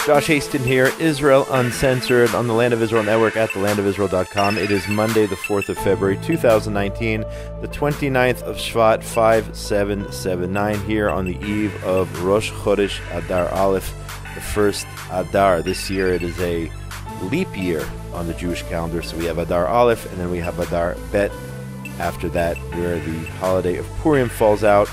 Josh Hasten here, Israel Uncensored on the Land of Israel Network at thelandofisrael.com. It is Monday, the 4th of February, 2019, the 29th of Shvat, 5779, here on the eve of Rosh Chodesh Adar Aleph, the first Adar. This year it is a leap year on the Jewish calendar, so we have Adar Aleph, and then we have Adar Bet after that, where the holiday of Purim falls out,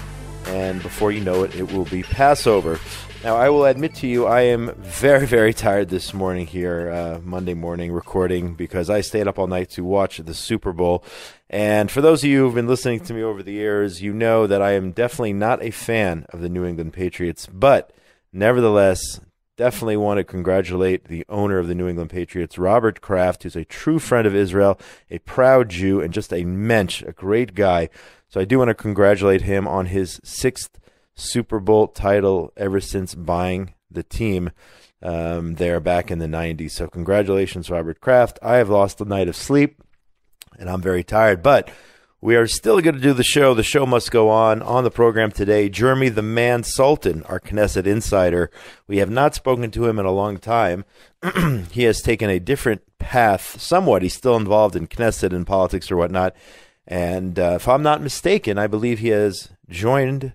and before you know it, it will be Passover. Now, I will admit to you, I am very, very tired this morning here, Monday morning, recording, because I stayed up all night to watch the Super Bowl. And for those of you who've been listening to me over the years, you know that I am definitely not a fan of the New England Patriots. But nevertheless, definitely want to congratulate the owner of the New England Patriots, Robert Kraft, who's a true friend of Israel, a proud Jew, and just a mensch, a great guy. So I do want to congratulate him on his sixth Super Bowl title ever since buying the team there back in the 90s. So congratulations, Robert Kraft. I have lost a night of sleep, and I'm very tired, but we are still going to do the show. The show must go on. On the program today, Jeremy the Man Saltan, our Knesset insider. We have not spoken to him in a long time. He has taken a different path somewhat. He's still involved in Knesset and politics or whatnot. And if I'm not mistaken, I believe he has joined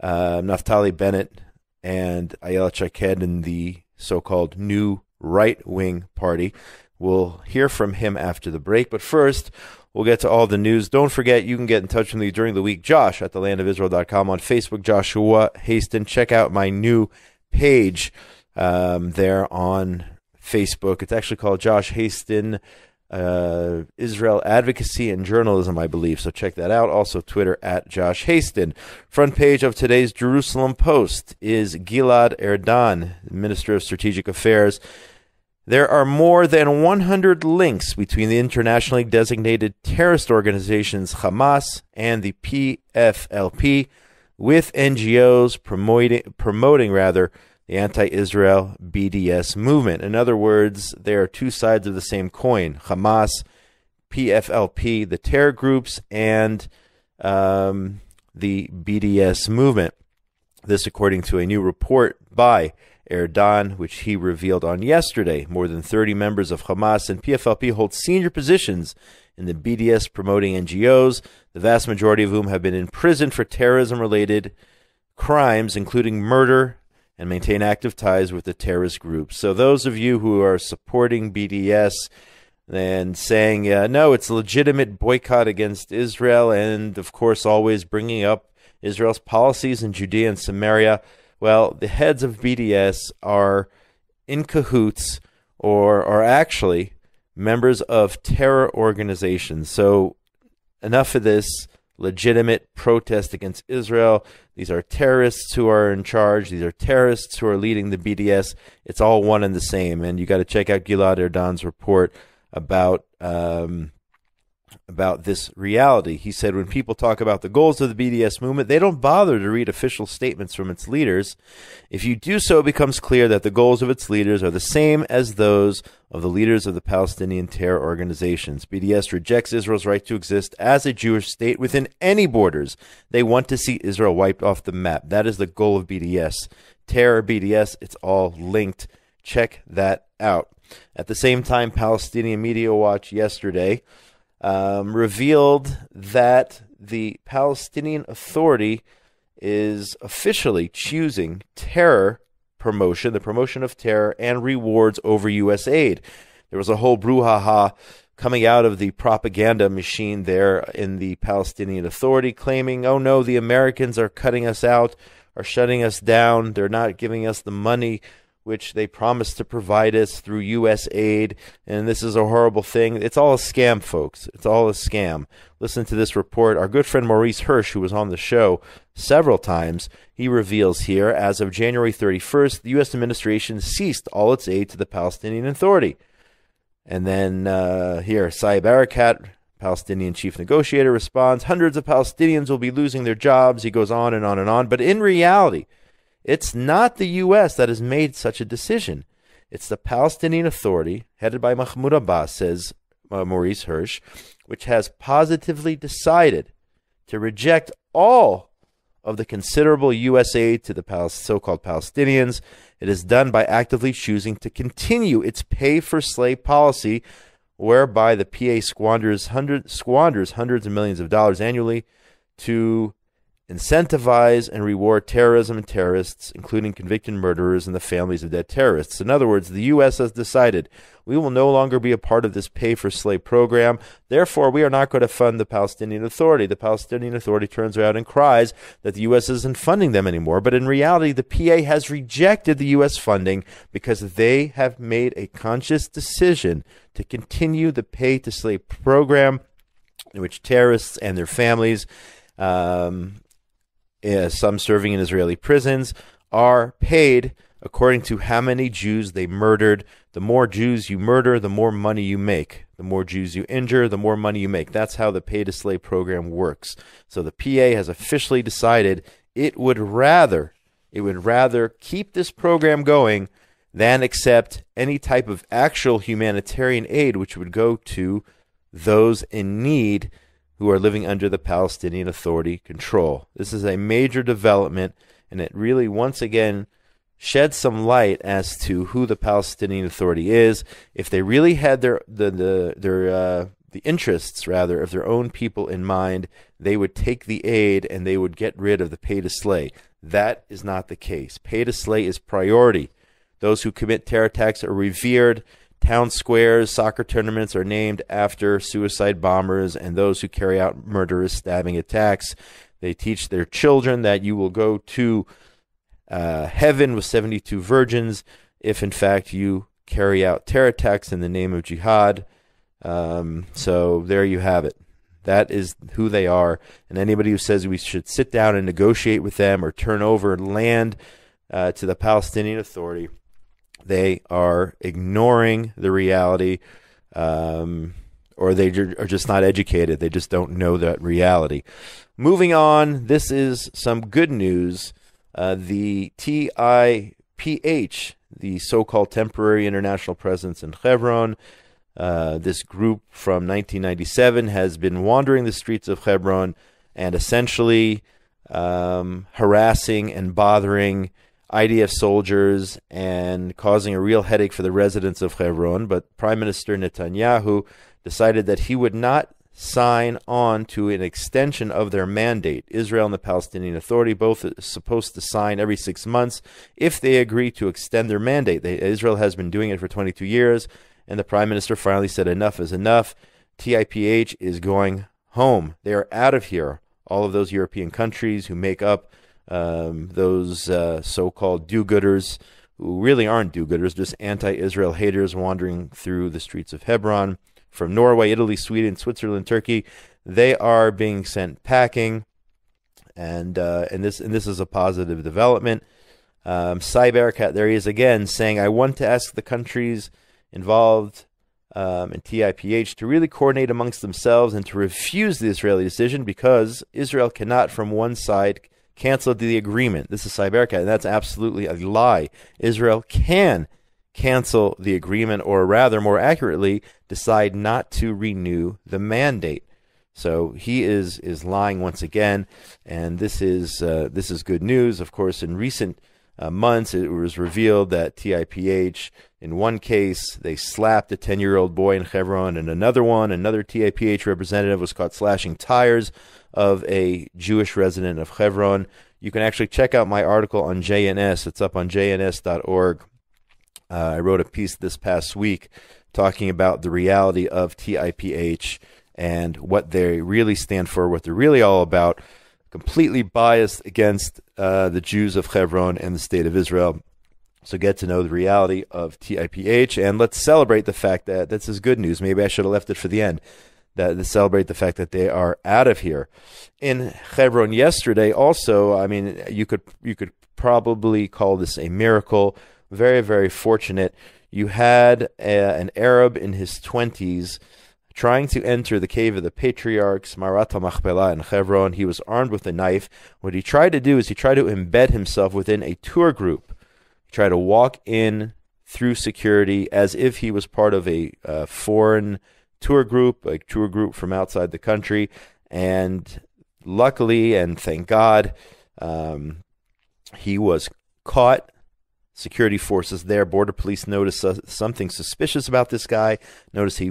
Naftali Bennett and Ayelet Shaked in the so-called new right-wing party. We'll hear from him after the break, but first, we'll get to all the news. Don't forget, you can get in touch with me during the week. Josh at thelandofisrael.com, on Facebook, Joshua Hasten. Check out my new page there on Facebook. It's actually called Josh Hasten Israel Advocacy and Journalism, I believe. So check that out. Also Twitter at Josh Hasten. Front page of today's Jerusalem Post is Gilad Erdan, Minister of Strategic Affairs. There are more than 100 links between the internationally designated terrorist organizations Hamas and the PFLP, with NGOs promoting the anti-Israel BDS movement. In other words, there are two sides of the same coin. Hamas, PFLP, the terror groups, and the BDS movement. This according to a new report by Erdan, which he revealed on yesterday. More than 30 members of Hamas and PFLP hold senior positions in the BDS promoting NGOs, the vast majority of whom have been in prison for terrorism-related crimes, including murder, and maintain active ties with the terrorist groups. So those of you who are supporting BDS and saying, no, it's a legitimate boycott against Israel, and of course always bringing up Israel's policies in Judea and Samaria, well, the heads of BDS are in cahoots or are actually members of terror organizations. So enough of this legitimate protest against Israel. These are terrorists who are in charge. These are terrorists who are leading the BDS. It's all one and the same. And you got to check out Gilad Erdan's report about this reality. He said when people talk about the goals of the BDS movement, they don't bother to read official statements from its leaders. If you do so, it becomes clear that the goals of its leaders are the same as those of the leaders of the Palestinian terror organizations. BDS rejects Israel's right to exist as a Jewish state within any borders. They want to see Israel wiped off the map. That is the goal of BDS. Terror, BDS, it's all linked. Check that out. At the same time, Palestinian Media Watch yesterday revealed that the Palestinian Authority is officially choosing terror promotion, the promotion of terror, and rewards over U.S. aid. There was a whole brouhaha coming out of the propaganda machine there in the Palestinian Authority, claiming, oh no, the Americans are cutting us out, are shutting us down, they're not giving us the money which they promised to provide us through U.S. aid, and this is a horrible thing. It's all a scam, folks. It's all a scam. Listen to this report. Our good friend Maurice Hirsch, who was on the show several times, he reveals here, as of January 31st, the U.S. administration ceased all its aid to the Palestinian Authority. And then here, Saeb Erekat, Palestinian chief negotiator, responds, hundreds of Palestinians will be losing their jobs. He goes on and on and on. But in reality, it's not the U.S. that has made such a decision. It's the Palestinian Authority, headed by Mahmoud Abbas, says Maurice Hirsch, which has positively decided to reject all of the considerable U.S. aid to the so-called Palestinians, it is done by actively choosing to continue its pay-for-slay policy, whereby the PA squanders hundreds of millions of dollars annually to incentivize and reward terrorism and terrorists, including convicted murderers and the families of dead terrorists. In other words, the U.S. has decided we will no longer be a part of this pay-for-slay program. Therefore, we are not going to fund the Palestinian Authority. The Palestinian Authority turns around and cries that the U.S. isn't funding them anymore. But in reality, the PA has rejected the U.S. funding because they have made a conscious decision to continue the pay-to-slay program in which terrorists and their families, some serving in Israeli prisons, are paid according to how many Jews they murdered. The more Jews you murder, the more money you make. The more Jews you injure, the more money you make. That's how the pay-to-slay program works. So the PA has officially decided it would rather keep this program going than accept any type of actual humanitarian aid, which would go to those in need who are living under the Palestinian Authority control. This is a major development, and it really, once again, sheds some light as to who the Palestinian Authority is. If they really had the interests, rather, of their own people in mind, they would take the aid and they would get rid of the pay-to-slay. That is not the case. Pay-to-slay is priority. Those who commit terror attacks are revered. Town squares, soccer tournaments are named after suicide bombers and those who carry out murderous stabbing attacks. They teach their children that you will go to heaven with 72 virgins if, in fact, you carry out terror attacks in the name of jihad. So there you have it. That is who they are. And anybody who says we should sit down and negotiate with them or turn over land to the Palestinian Authority, they are ignoring the reality, or they are just not educated. They just don't know that reality. Moving on, this is some good news. The TIPH, the so-called Temporary International Presence in Hebron, this group from 1997 has been wandering the streets of Hebron and essentially harassing and bothering IDF soldiers and causing a real headache for the residents of Hebron. But Prime Minister Netanyahu decided that he would not sign on to an extension of their mandate. Israel and the Palestinian Authority both are supposed to sign every 6 months if they agree to extend their mandate. Israel has been doing it for 22 years, and the Prime Minister finally said enough is enough. TIPH is going home. They are out of here. All of those European countries who make up those so-called do-gooders, who really aren't do-gooders, just anti-Israel haters wandering through the streets of Hebron, from Norway, Italy, Sweden, Switzerland, Turkey, they are being sent packing, and this is a positive development. Cybercat, there he is again, saying, I want to ask the countries involved in TIPH to really coordinate amongst themselves and to refuse the Israeli decision, because Israel cannot, from one side, cancel the agreement. This is Cybercat, and that's absolutely a lie. Israel can cancel the agreement, or rather, more accurately, decide not to renew the mandate. So he is lying once again, and this is good news. Of course, in recent months, it was revealed that TIPH, in one case, they slapped a 10-year-old boy in Hebron, and another TIPH representative was caught slashing tires of a Jewish resident of Hebron. You can actually check out my article on JNS. It's up on jns.org. I wrote a piece this past week talking about the reality of TIPH and what they really stand for, what they're really all about. Completely biased against the Jews of Hebron and the State of Israel. So get to know the reality of TIPH, and let's celebrate the fact that this is good news. Maybe I should have left it for the end. To celebrate the fact that they are out of here. In Hebron yesterday, also, I mean, you could probably call this a miracle. Very, very fortunate. You had an Arab in his 20s trying to enter the cave of the patriarchs, Marat HaMachpelah in Hebron. He was armed with a knife. What he tried to do is he tried to embed himself within a tour group. He tried to walk in through security as if he was part of a foreign tour group, a tour group from outside the country. And luckily, and thank God, He was caught. Security forces there, border police noticed something suspicious about this guy. Noticed he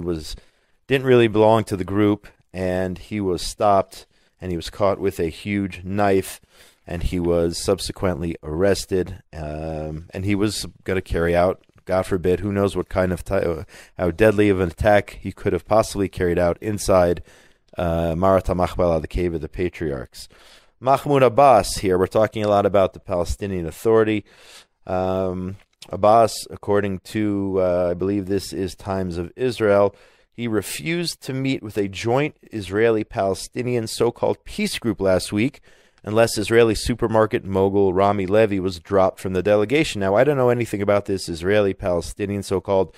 didn't really belong to the group, and he was stopped, and he was caught with a huge knife, and he was subsequently arrested, and he was going to carry out, God forbid, who knows what kind of how deadly of an attack he could have possibly carried out inside Marat HaMachpelah, the Cave of the Patriarchs. Mahmoud Abbas here. We're talking a lot about the Palestinian Authority. Abbas, according to, I believe this is Times of Israel, he refused to meet with a joint Israeli-Palestinian so-called peace group last week unless Israeli supermarket mogul Rami Levy was dropped from the delegation. Now, I don't know anything about this Israeli-Palestinian so-called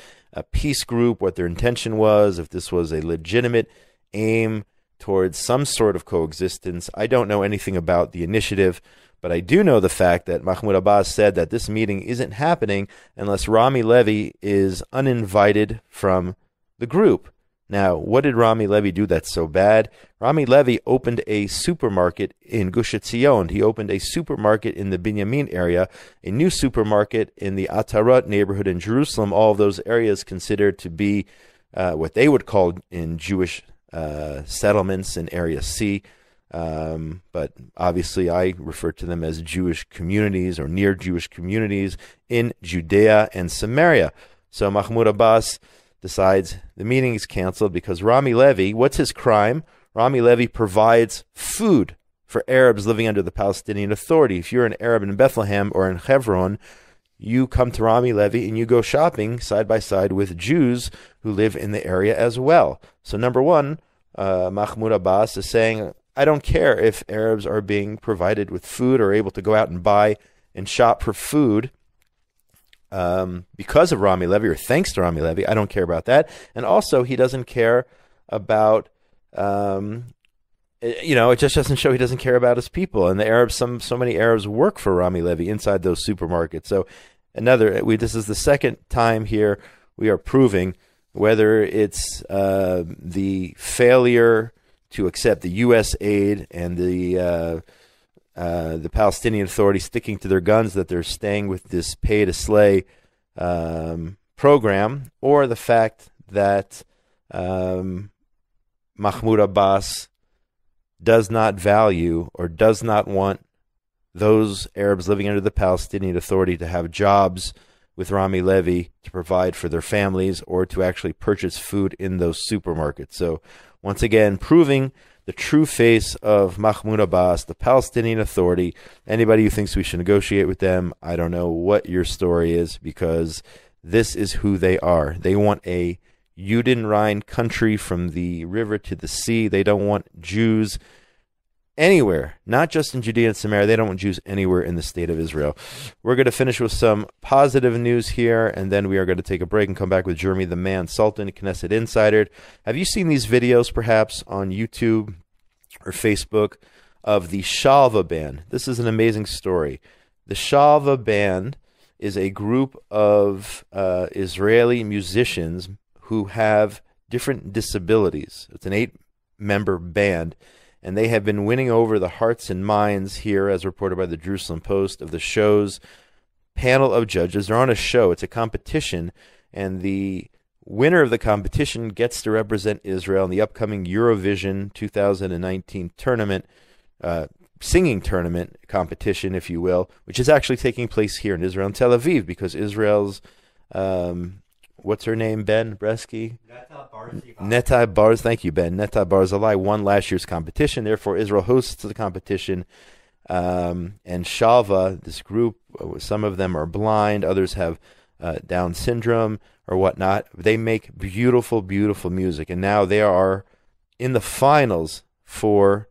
peace group, what their intention was, if this was a legitimate aim towards some sort of coexistence. I don't know anything about the initiative, but I do know the fact that Mahmoud Abbas said that this meeting isn't happening unless Rami Levy is uninvited from the group. Now, what did Rami Levy do that's so bad? Rami Levy opened a supermarket in Gush Etzion. He opened a supermarket in the Binyamin area, a new supermarket in the Atarot neighborhood in Jerusalem, all of those areas considered to be what they would call in Jewish settlements in Area C. But obviously I refer to them as Jewish communities or near Jewish communities in Judea and Samaria. So Mahmoud Abbas decides the meeting is canceled because Rami Levy, what's his crime? Rami Levy provides food for Arabs living under the Palestinian Authority. If you're an Arab in Bethlehem or in Hebron, you come to Rami Levy and you go shopping side by side with Jews who live in the area as well. So number one, Mahmoud Abbas is saying, I don't care if Arabs are being provided with food or able to go out and buy and shop for food because of Rami Levy or thanks to Rami Levy. I don't care about that. And also, he doesn't care about, it just doesn't show he doesn't care about his people. And the Arabs, so many Arabs work for Rami Levy inside those supermarkets. So this is the second time here we are proving whether it's the failure to accept the U.S. aid and the Palestinian Authority sticking to their guns that they're staying with this pay-to-slay program, or the fact that Mahmoud Abbas does not value or does not want those Arabs living under the Palestinian Authority to have jobs with Rami Levy to provide for their families or to actually purchase food in those supermarkets. So once again, proving the true face of Mahmoud Abbas, the Palestinian Authority. Anybody who thinks we should negotiate with them, I don't know what your story is, because this is who they are. They want a Judenrein country from the river to the sea. They don't want Jews anywhere, not just in Judea and Samaria. They don't want Jews anywhere in the state of Israel. We're going to finish with some positive news here, and then we are going to take a break and come back with Jeremy the Man Saltan, Knesset Insider. Have you seen these videos perhaps on YouTube or Facebook of the Shalva Band? This is an amazing story. The Shalva Band is a group of Israeli musicians who have different disabilities. It's an 8-member band, and they have been winning over the hearts and minds here, as reported by the Jerusalem Post, of the show's panel of judges. They're on a show. It's a competition, and the winner of the competition gets to represent Israel in the upcoming Eurovision 2019 tournament, singing tournament competition, if you will, which is actually taking place here in Israel, in Tel Aviv, because Israel's what's her name, Ben Bresky? Netta Barz, thank you, Ben. Netta Barzilai won last year's competition. Therefore, Israel hosts the competition. And Shalva, this group, some of them are blind, others have Down syndrome or whatnot. They make beautiful, beautiful music. And now they are in the finals for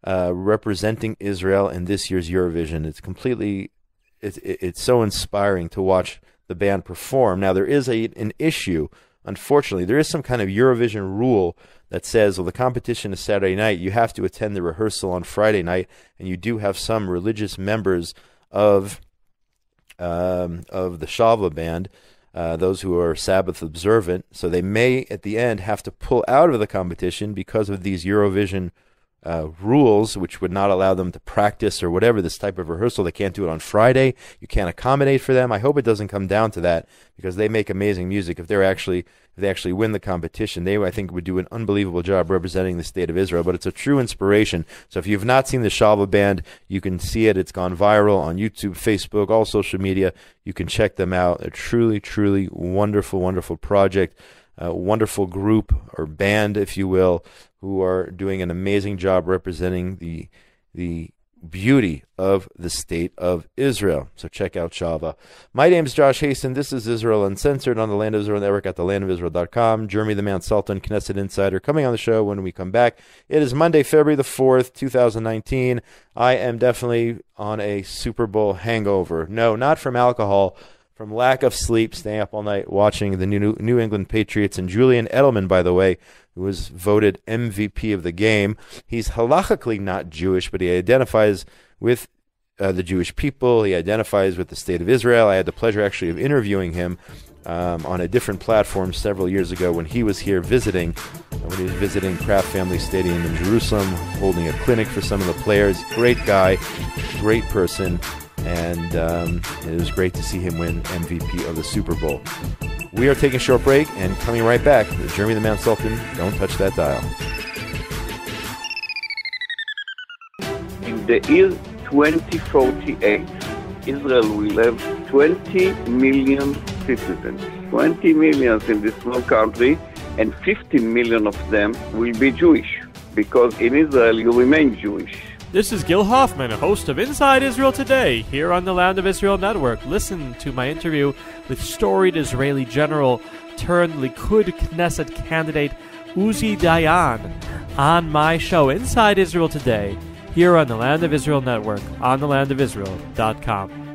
representing Israel in this year's Eurovision. It's so inspiring to watch the band perform. Now, there is an issue. Unfortunately, there is some kind of Eurovision rule that says, well, the competition is Saturday night. You have to attend the rehearsal on Friday night, and you do have some religious members of the Shalva Band, those who are Sabbath observant. So they may, at the end, have to pull out of the competition because of these Eurovision rules which would not allow them to practice or whatever, this type of rehearsal. They can't do it on Friday. You can't accommodate for them. I hope it doesn't come down to that, because they make amazing music. If they actually win the competition, they, I think, would do an unbelievable job representing the state of Israel. But it's a true inspiration. So if you've not seen the Shalva Band, you can see it. It's gone viral on YouTube, Facebook, all social media. You can check them out. A truly, truly wonderful, wonderful project. A wonderful group, or band, if you will, who are doing an amazing job representing the beauty of the state of Israel. So check out Shalva. My name is Josh Hasten. This is Israel Uncensored on the Land of Israel Network at thelandofisrael.com. Jeremy the Man Saltan, Knesset Insider, coming on the show when we come back. It is Monday, February the 4th, 2019. I am definitely on a Super Bowl hangover. No, not from alcohol, from lack of sleep, staying up all night watching the New England Patriots. And Julian Edelman, by the way, who was voted MVP of the game. He's halachically not Jewish, but he identifies with the Jewish people. He identifies with the state of Israel. I had the pleasure actually of interviewing him on a different platform several years ago when he was here visiting, Kraft Family Stadium in Jerusalem, holding a clinic for some of the players. Great guy, great person. And it was great to see him win MVP of the Super Bowl. We are taking a short break and coming right back with Jeremy the Man Saltan. Don't touch that dial. In the year 2048, Israel will have 20 million citizens. 20 million in this small country, and 15 million of them will be Jewish, because in Israel you remain Jewish. This is Gil Hoffman, host of Inside Israel Today, here on the Land of Israel Network. Listen to my interview with storied Israeli general turned Likud Knesset candidate Uzi Dayan on my show, Inside Israel Today, here on the Land of Israel Network, on thelandofisrael.com.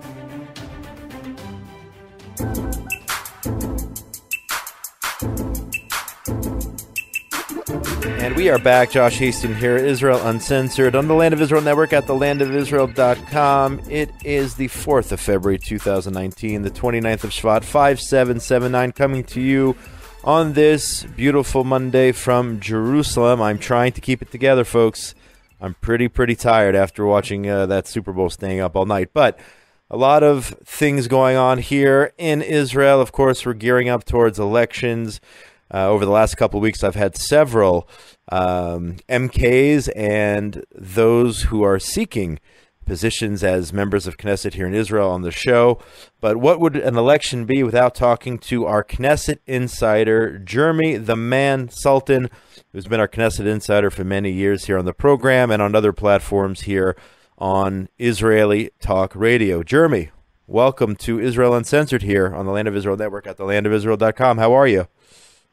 And we are back. Josh Hasten here, Israel Uncensored, on the Land of Israel Network at thelandofisrael.com. It is the 4th of February, 2019, the 29th of Shvat, 5779, coming to you on this beautiful Monday from Jerusalem. I'm trying to keep it together, folks. I'm pretty tired after watching that Super Bowl, staying up all night. But a lot of things going on here in Israel. Of course, we're gearing up towards elections. Over the last couple of weeks, I've had several MKs and those who are seeking positions as members of Knesset here in Israel on the show. But what would an election be without talking to our Knesset insider, Jeremy the Man Saltan, who's been our Knesset insider for many years here on the program and on other platforms here on Israeli Talk Radio. Jeremy, welcome to Israel Uncensored here on the Land of Israel Network at thelandofisrael.com. How are you?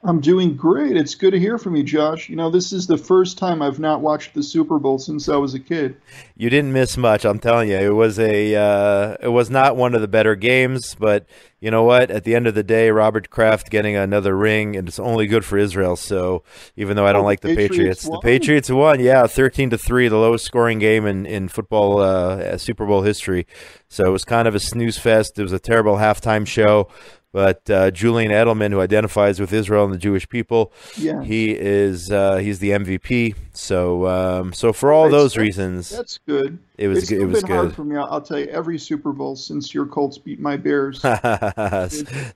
I'm doing great. It's good to hear from you, Josh. You know, this is the first time I've not watched the Super Bowl since I was a kid. You didn't miss much, I'm telling you. It was not one of the better games, but you know what? At the end of the day, Robert Kraft getting another ring, and it's only good for Israel. So even though I don't like the Patriots, the Patriots won. Yeah, 13-3, the lowest scoring game in football Super Bowl history. So it was kind of a snooze fest. It was a terrible halftime show. But Julian Edelman, who identifies with Israel and the Jewish people, yeah, he's the MVP. So for all those reasons, that's good. It was been good. Hard for me. I'll tell you, every Super Bowl since your Colts beat my Bears.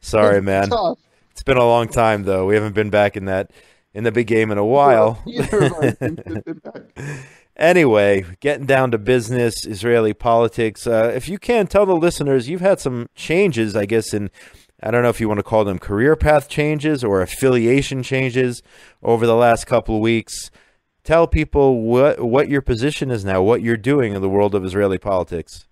Sorry, man. Tough. It's been a long time though. We haven't been back in the big game in a while. Anyway, getting down to business, Israeli politics. If you can tell the listeners, you've had some changes, I guess, I don't know if you want to call them career path changes or affiliation changes over the last couple of weeks. Tell people what your position is now, what you're doing in the world of Israeli politics.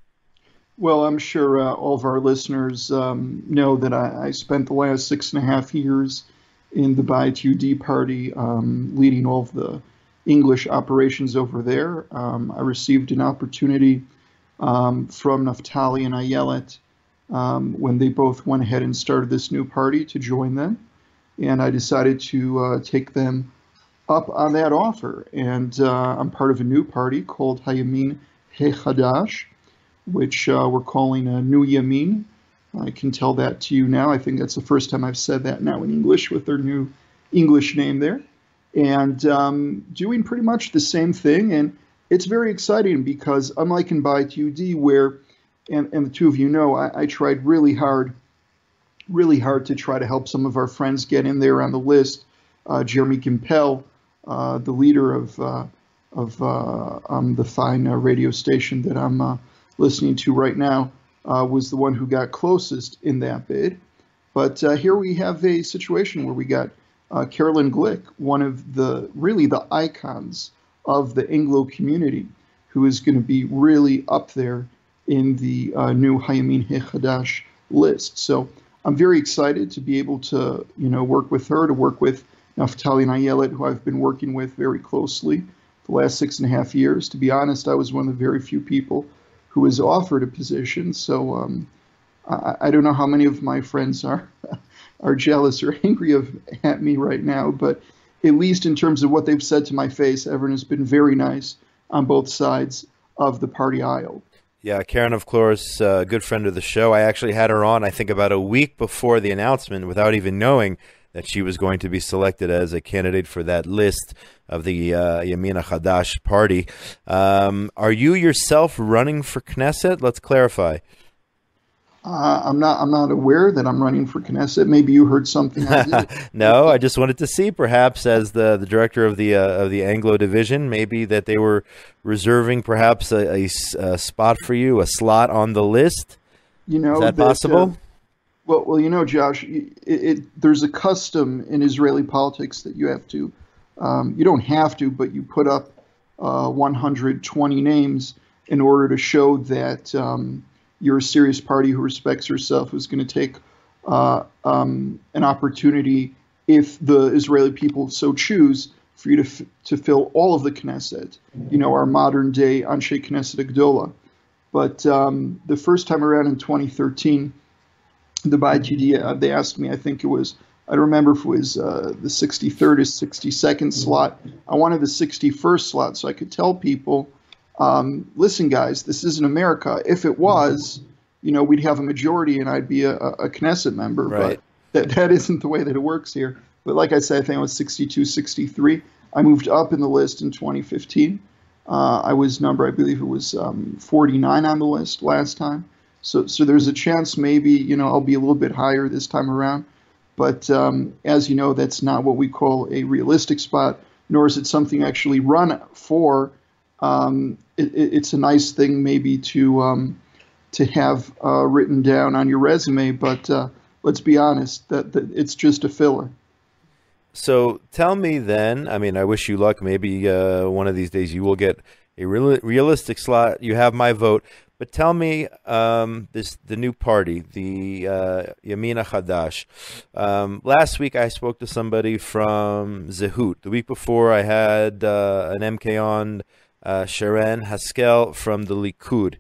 Well, I'm sure all of our listeners know that I spent the last 6.5 years in the Bayit Yehudi party, leading all of the English operations over there. I received an opportunity from Naftali and Ayelet when they both went ahead and started this new party to join them. And I decided to take them up on that offer. And I'm part of a new party called HaYamin HeHadash, which we're calling a New Yamin. I can tell that to you now. I think that's the first time I've said that now in English with their new English name there. and doing pretty much the same thing. And it's very exciting because unlike in Bayit Yehudi, where, and the two of you know, I tried really hard to try to help some of our friends get in there on the list. Jeremy Gimpel, the leader of the fine radio station that I'm listening to right now, was the one who got closest in that bid. But here we have a situation where we got Carolyn Glick, one of the icons of the Anglo community, who is going to be really up there in the new HaYamin HeHadash list. So I'm very excited to be able to, work with her, to work with Naftali Bennett, who I've been working with very closely the last 6.5 years. To be honest, I was one of the very few people who was offered a position. So I don't know how many of my friends are jealous or angry at me right now, but at least in terms of what they've said to my face, everyone has been very nice on both sides of the party aisle. Yeah, Karen, of course, a good friend of the show. I actually had her on, I think, about a week before the announcement without even knowing that she was going to be selected as a candidate for that list of the HaYamin HeHadash party. Are you yourself running for Knesset? Let's clarify. I'm not aware that I'm running for Knesset. Maybe you heard something I did. No, I just wanted to see, perhaps as the director of the Anglo division, maybe that they were reserving perhaps a spot for you, a slot on the list. Is that possible? Well, Josh, there's a custom in Israeli politics that you have to, you don't have to, but you put up 120 names in order to show that you're a serious party who respects herself, who's going to take an opportunity, if the Israeli people so choose, for you to fill all of the Knesset, our modern day Anshe Knesset Gdola. But the first time around in 2013, the Bayit Yehudi, they asked me, I don't remember if it was the 63rd or 62nd slot. I wanted the 61st slot so I could tell people, listen, guys, this isn't America. If it was, we'd have a majority and I'd be a Knesset member. Right. But that isn't the way that it works here. But like I said, I think I was 62, 63. I moved up in the list in 2015. I was number, I believe it was 49 on the list last time. So there's a chance maybe, I'll be a little bit higher this time around. But as you know, that's not what we call a realistic spot, nor is it something actually run for. It's a nice thing maybe to have written down on your resume, but let's be honest, that it's just a filler. So tell me then, I wish you luck. Maybe one of these days you will get a realistic slot. You have my vote. But tell me, the new party, the HaYamin HeHadash. Last week I spoke to somebody from Zehut. The week before I had an MK on, Sharon Haskel from the Likud.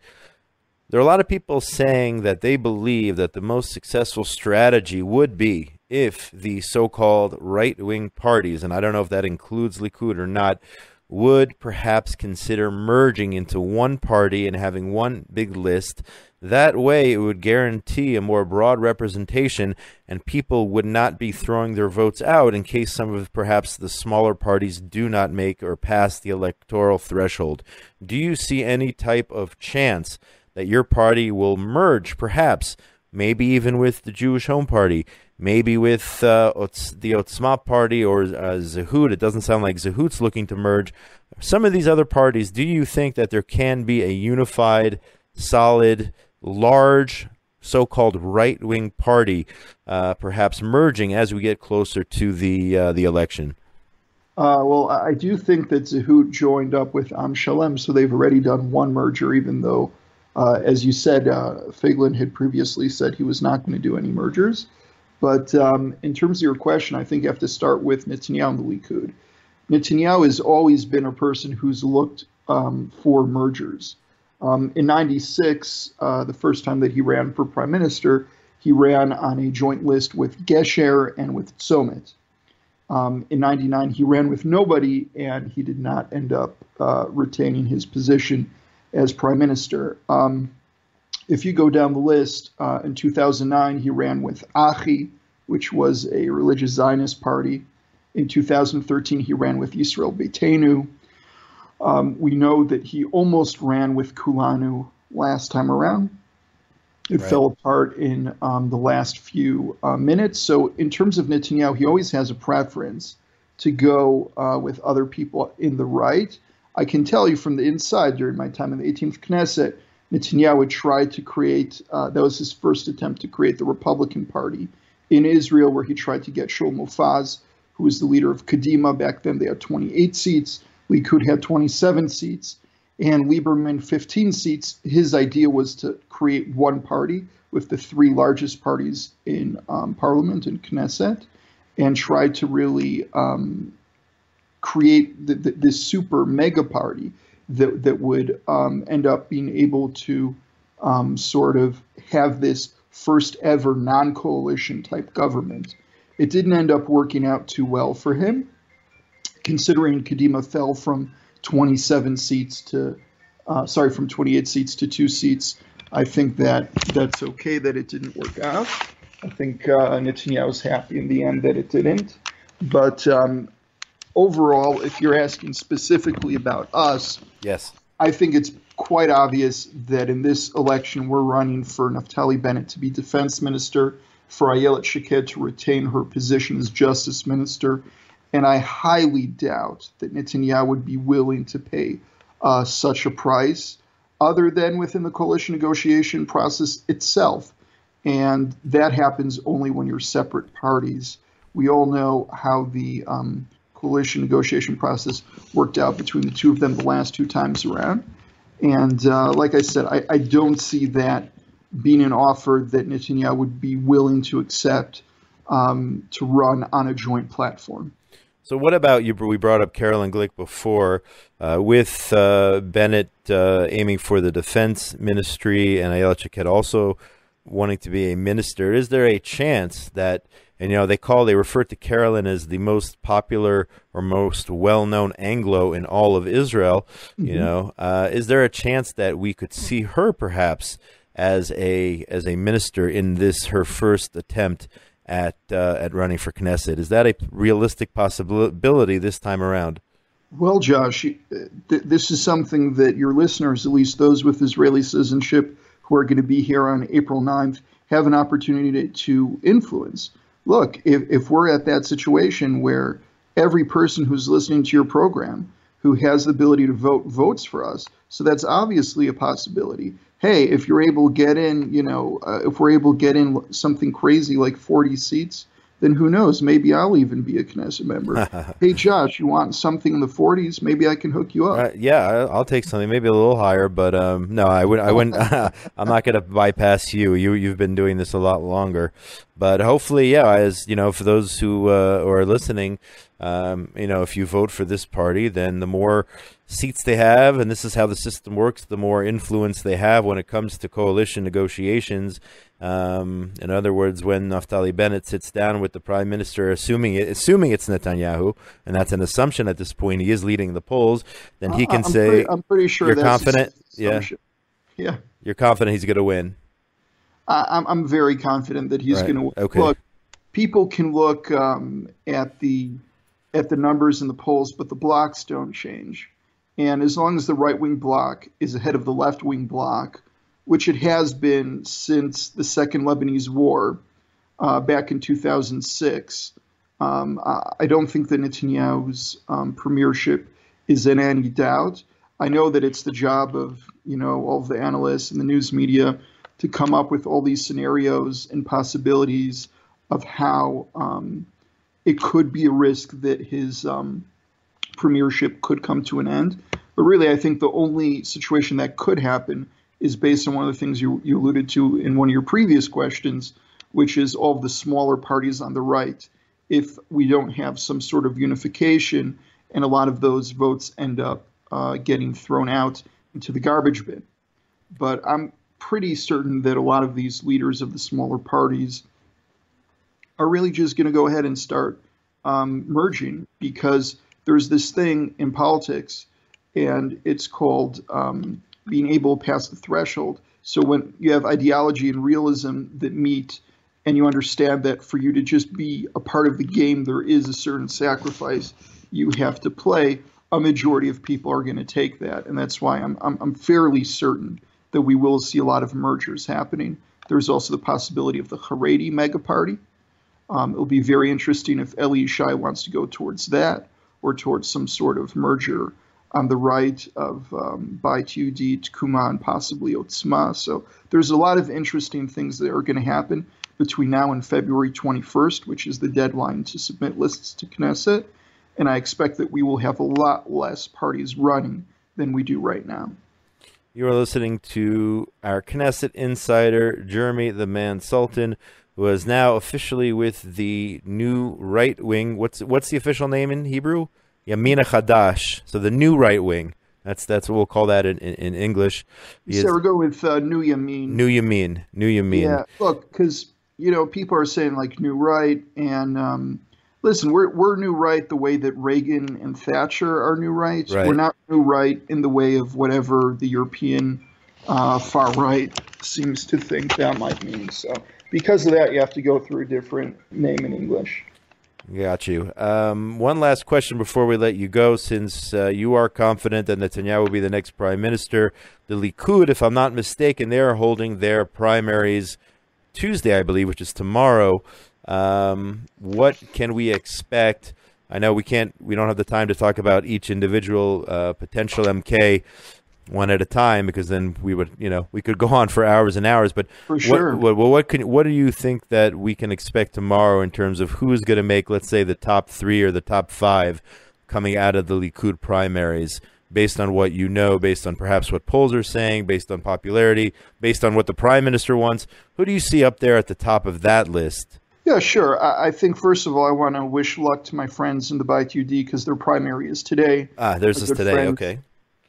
There are a lot of people saying that they believe that the most successful strategy would be if the so-called right-wing parties, and I don't know if that includes Likud or not, would perhaps consider merging into one party and having one big list. That way, it would guarantee a more broad representation, and people would not be throwing their votes out in case some of perhaps the smaller parties do not make or pass the electoral threshold. Do you see any type of chance that your party will merge, perhaps, maybe even with the Jewish Home Party, maybe with the Otzma Party or Zehut? It doesn't sound like Zehut's looking to merge. Some of these other parties, do you think that there can be a unified, solid, large, so-called right-wing party perhaps merging as we get closer to the election? Well, I do think that Zehut joined up with Am Shalem, so they've already done one merger, even though, as you said, Feiglin had previously said he was not going to do any mergers. But in terms of your question, I think you have to start with Netanyahu and the Likud. Netanyahu has always been a person who's looked for mergers. In '96, the first time that he ran for prime minister, he ran on a joint list with Gesher and with Tzomet. In '99, he ran with nobody, and he did not end up retaining his position as prime minister. If you go down the list, in 2009, he ran with Achi, which was a religious Zionist party. In 2013, he ran with Israel Beitenu. We know that he almost ran with Kulanu last time around. It fell apart in the last few minutes. So in terms of Netanyahu, he always has a preference to go with other people in the right. I can tell you from the inside, during my time in the 18th Knesset, Netanyahu had tried to create, that was his first attempt to create the Republican Party in Israel, where he tried to get Shaul Mofaz, who was the leader of Kadima. Back then they had 28 seats. Likud had 27 seats. And Lieberman 15 seats. His idea was to create one party with the three largest parties in parliament and Knesset, and try to really create this super mega party that would end up being able to sort of have this first ever non-coalition type government. It didn't end up working out too well for him, considering Kadima fell from 27 seats to, from 28 seats to 2 seats. I think that's okay that it didn't work out. I think Netanyahu's happy in the end that it didn't. But overall, if you're asking specifically about us, yes, I think it's quite obvious that in this election we're running for Naftali Bennett to be defense minister, for Ayelet Shaked to retain her position as justice minister, and I highly doubt that Netanyahu would be willing to pay such a price other than within the coalition negotiation process itself. And that happens only when you're separate parties. We all know how the coalition negotiation process worked out between the two of them the last 2 times around. And like I said, I don't see that being an offer that Netanyahu would be willing to accept to run on a joint platform. So what about you? We brought up Carolyn Glick before, with Bennett aiming for the defense ministry and Ayelet Shaked also wanting to be a minister. Is there a chance that, and they refer to Carolyn as the most popular or most well-known Anglo in all of Israel, is there a chance that we could see her perhaps as a minister in this, her first attempt at running for Knesset? Is that a realistic possibility this time around? Well, Josh, this is something that your listeners, at least those with Israeli citizenship who are going to be here on April 9th, have an opportunity to influence. Look, if we're at that situation where every person who's listening to your program who has the ability to vote votes for us, so that's obviously a possibility. Hey, if you're able to get in, if we're able to get in something crazy like 40 seats, then who knows? Maybe I'll even be a Knesset member. Hey, Josh, you want something in the 40s? Maybe I can hook you up. Yeah, I'll take something, maybe a little higher, but no, I wouldn't. I'm not going to bypass you. You've been doing this a lot longer, but hopefully, as for those who are listening, if you vote for this party, then the more seats they have, and this is how the system works, the more influence they have when it comes to coalition negotiations. In other words, when Naftali Bennett sits down with the Prime Minister, assuming it's Netanyahu, and that's an assumption at this point, he is leading the polls, then he can say, I'm pretty sure you're that's confident? Yeah. You're confident he's going to win? I'm very confident that he's going to win. Okay. Look, people can look at the numbers in the polls, but the blocks don't change. And as long as the right-wing bloc is ahead of the left-wing bloc, which it has been since the Second Lebanese War back in 2006, I don't think that Netanyahu's premiership is in any doubt. I know that it's the job of all of the analysts and the news media to come up with all these scenarios and possibilities of how it could be a risk that his premiership could come to an end. But really, I think the only situation that could happen is based on one of the things you alluded to in one of your previous questions, which is all of the smaller parties on the right. If we don't have some sort of unification and a lot of those votes end up getting thrown out into the garbage bin. But I'm pretty certain that a lot of these leaders of the smaller parties are really just going to go ahead and start merging, because there's this thing in politics, and it's called being able to pass the threshold. So when you have ideology and realism that meet, and you understand that for you to just be a part of the game, there is a certain sacrifice you have to play, a majority of people are going to take that. And that's why I'm fairly certain that we will see a lot of mergers happening. There's also the possibility of the Haredi mega party. It'll be very interesting if Eli Yishai wants to go towards that or towards some sort of merger on the right of Beit Yehudi, Tkuma, and possibly Otzma. So there's a lot of interesting things that are going to happen between now and February 21st, which is the deadline to submit lists to Knesset. And I expect that we will have a lot less parties running than we do right now. You are listening to our Knesset insider, Jeremy the Man Saltan, who is now officially with the new right wing. What's the official name in Hebrew? HaYamin HeHadash. So the new right wing. That's what we'll call that in English. So we'll go with New Yamin. New Yamin. Yeah, look, because people are saying like new right, and listen, we're new right the way that Reagan and Thatcher are new right. We're not new right in the way of whatever the European far right seems to think that might mean. So because of that, you have to go through a different name in English. Got you. One last question before we let you go, since you are confident that Netanyahu will be the next prime minister. The Likud, if I'm not mistaken, they are holding their primaries Tuesday, I believe, which is tomorrow. What can we expect? I know we don't have the time to talk about each individual potential MK one at a time, because then we would, we could go on for hours and hours. But for sure. What do you think that we can expect tomorrow in terms of who is going to make, let's say, the top 3 or the top 5 coming out of the Likud primaries, based on what you know, based on perhaps what polls are saying, based on popularity, based on what the prime minister wants? Who do you see up there at the top of that list? Yeah, sure. I think, first of all, I want to wish luck to my friends in the Beit Yehudi, because their primary is today. There's this today, okay.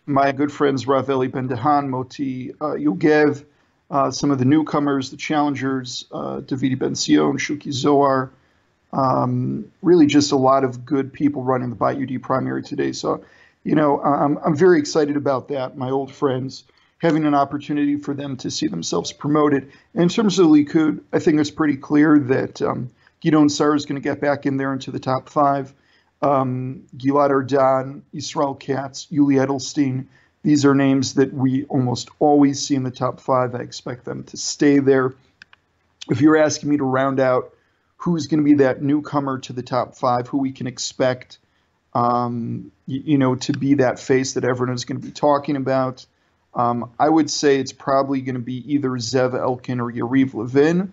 My good friends Rav Eli Ben-Dahan, Moti Yogev, some of the newcomers, the challengers, Davidi Ben-Sion, Shuki Zohar, really just a lot of good people running the Beit Yehudi primary today. So, I'm very excited about that, my old friends, having an opportunity for them to see themselves promoted. And in terms of the Likud, I think it's pretty clear that Gideon Sa'ar is going to get back in there into the top 5. Gilad Erdan, Israel Katz, Yuli Edelstein. These are names that we almost always see in the top 5. I expect them to stay there. If you're asking me to round out who's going to be that newcomer to the top 5, who we can expect, to be that face that everyone is going to be talking about, I would say it's probably going to be either Zev Elkin or Yariv Levin.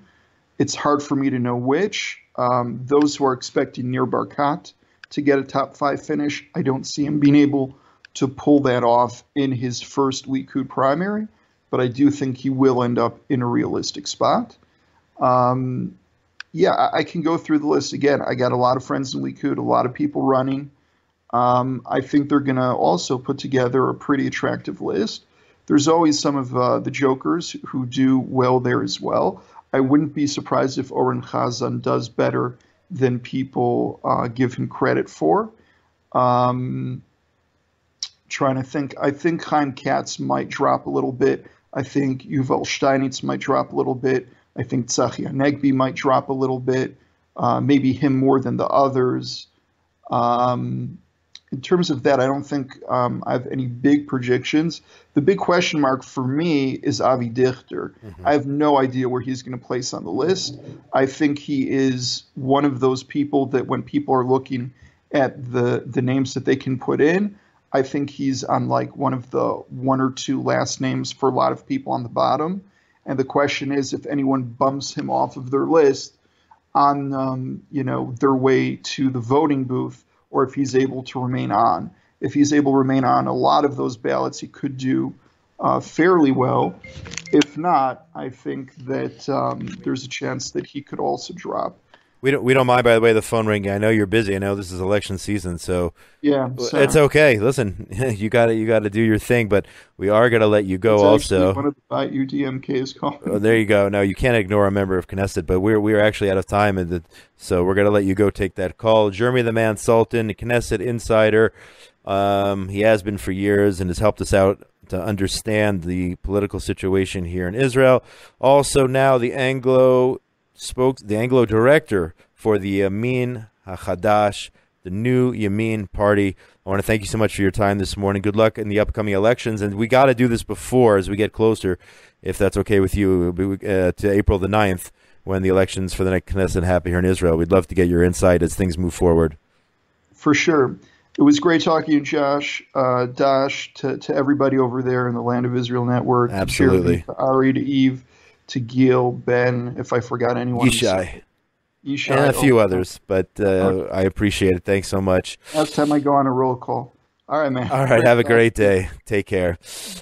It's hard for me to know which. Those who are expecting Nir Barkat to get a top 5 finish, I don't see him being able to pull that off in his first Likud primary, but I do think he will end up in a realistic spot. I can go through the list again. I got a lot of friends in Likud, a lot of people running. I think they're going to also put together a pretty attractive list. There's always some of the jokers who do well there as well. I wouldn't be surprised if Oren Chazan does better than people give him credit for. Trying to think. I think Chaim Katz might drop a little bit. I think Yuval Steinitz might drop a little bit. I think Tzachi Hanegbi might drop a little bit. Maybe him more than the others. In terms of that, I don't think I have any big projections. The big question mark for me is Avi Dichter. Mm-hmm. I have no idea where he's going to place on the list. I think he is one of those people that when people are looking at the names that they can put in, I think he's on like one of the 1 or 2 last names for a lot of people on the bottom. And the question is if anyone bumps him off of their list on their way to the voting booth, or if he's able to remain on. If he's able to remain on a lot of those ballots, he could do fairly well. If not, I think that there's a chance that he could also drop. We don't mind, by the way, the phone ringing. I know you're busy. I know this is election season, so yeah, it's okay. Listen, you got to do your thing, but we are going to let you go. It's also, one of the UDMK's calling. Oh, there you go. No, you can't ignore a member of Knesset, but we're actually out of time, so we're going to let you go take that call. Jeremy the Man Saltan, Knesset insider. He has been for years and has helped us out to understand the political situation here in Israel. Also now the Anglo the Anglo director for the HaYamin HeHadash, the new Yamin party. I want to thank you so much for your time this morning. Good luck in the upcoming elections. And we got to do this before, as we get closer, if that's okay with you, to April the 9th, when the elections for the next Knesset happen here in Israel. We'd love to get your insight as things move forward. For sure. It was great talking to you, Josh. Dash, to everybody over there in the Land of Israel Network. Absolutely. To Ari, to Eve, to Gil, Ben, if I forgot anyone. Yishai. And a few others, but I appreciate it. Thanks so much. Last time I go on a roll call. All right, man. All right, have a great day. Take care.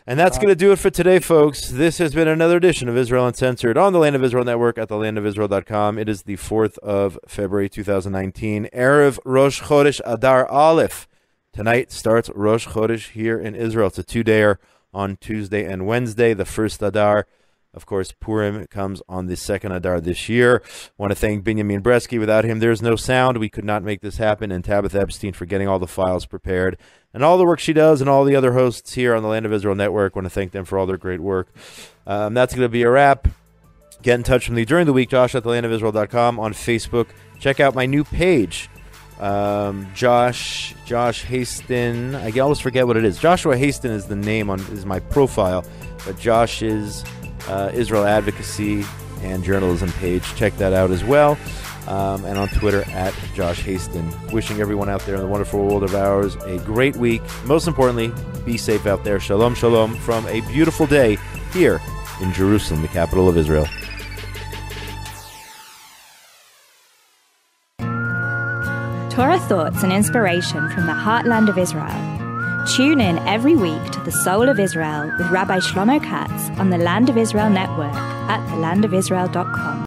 And that's going to do it for today, folks. This has been another edition of Israel Uncensored on the Land of Israel Network at thelandofisrael.com. It is the 4th of February, 2019. Erev Rosh Chodesh Adar Aleph. Tonight starts Rosh Chodesh here in Israel. It's a 2-dayer on Tuesday and Wednesday. The first Adar, of course, Purim comes on the second Adar this year. I want to thank Binyamin Bresky. Without him, there's no sound. We could not make this happen. And Tabitha Epstein for getting all the files prepared. And all the work she does, and all the other hosts here on the Land of Israel Network. I want to thank them for all their great work. That's going to be a wrap. Get in touch with me during the week, Josh at thelandofisrael.com, on Facebook. Check out my new page, Josh Hasten. I always forget what it is. Joshua Hasten is the name is my profile, but Josh is Israel Advocacy and Journalism page. Check that out as well. And on Twitter at Josh Hasten. Wishing everyone out there in the wonderful world of ours a great week. Most importantly, be safe out there. Shalom, shalom from a beautiful day here in Jerusalem, the capital of Israel. Torah thoughts and inspiration from the heartland of Israel. Tune in every week to The Soul of Israel with Rabbi Shlomo Katz on the Land of Israel Network at thelandofisrael.com.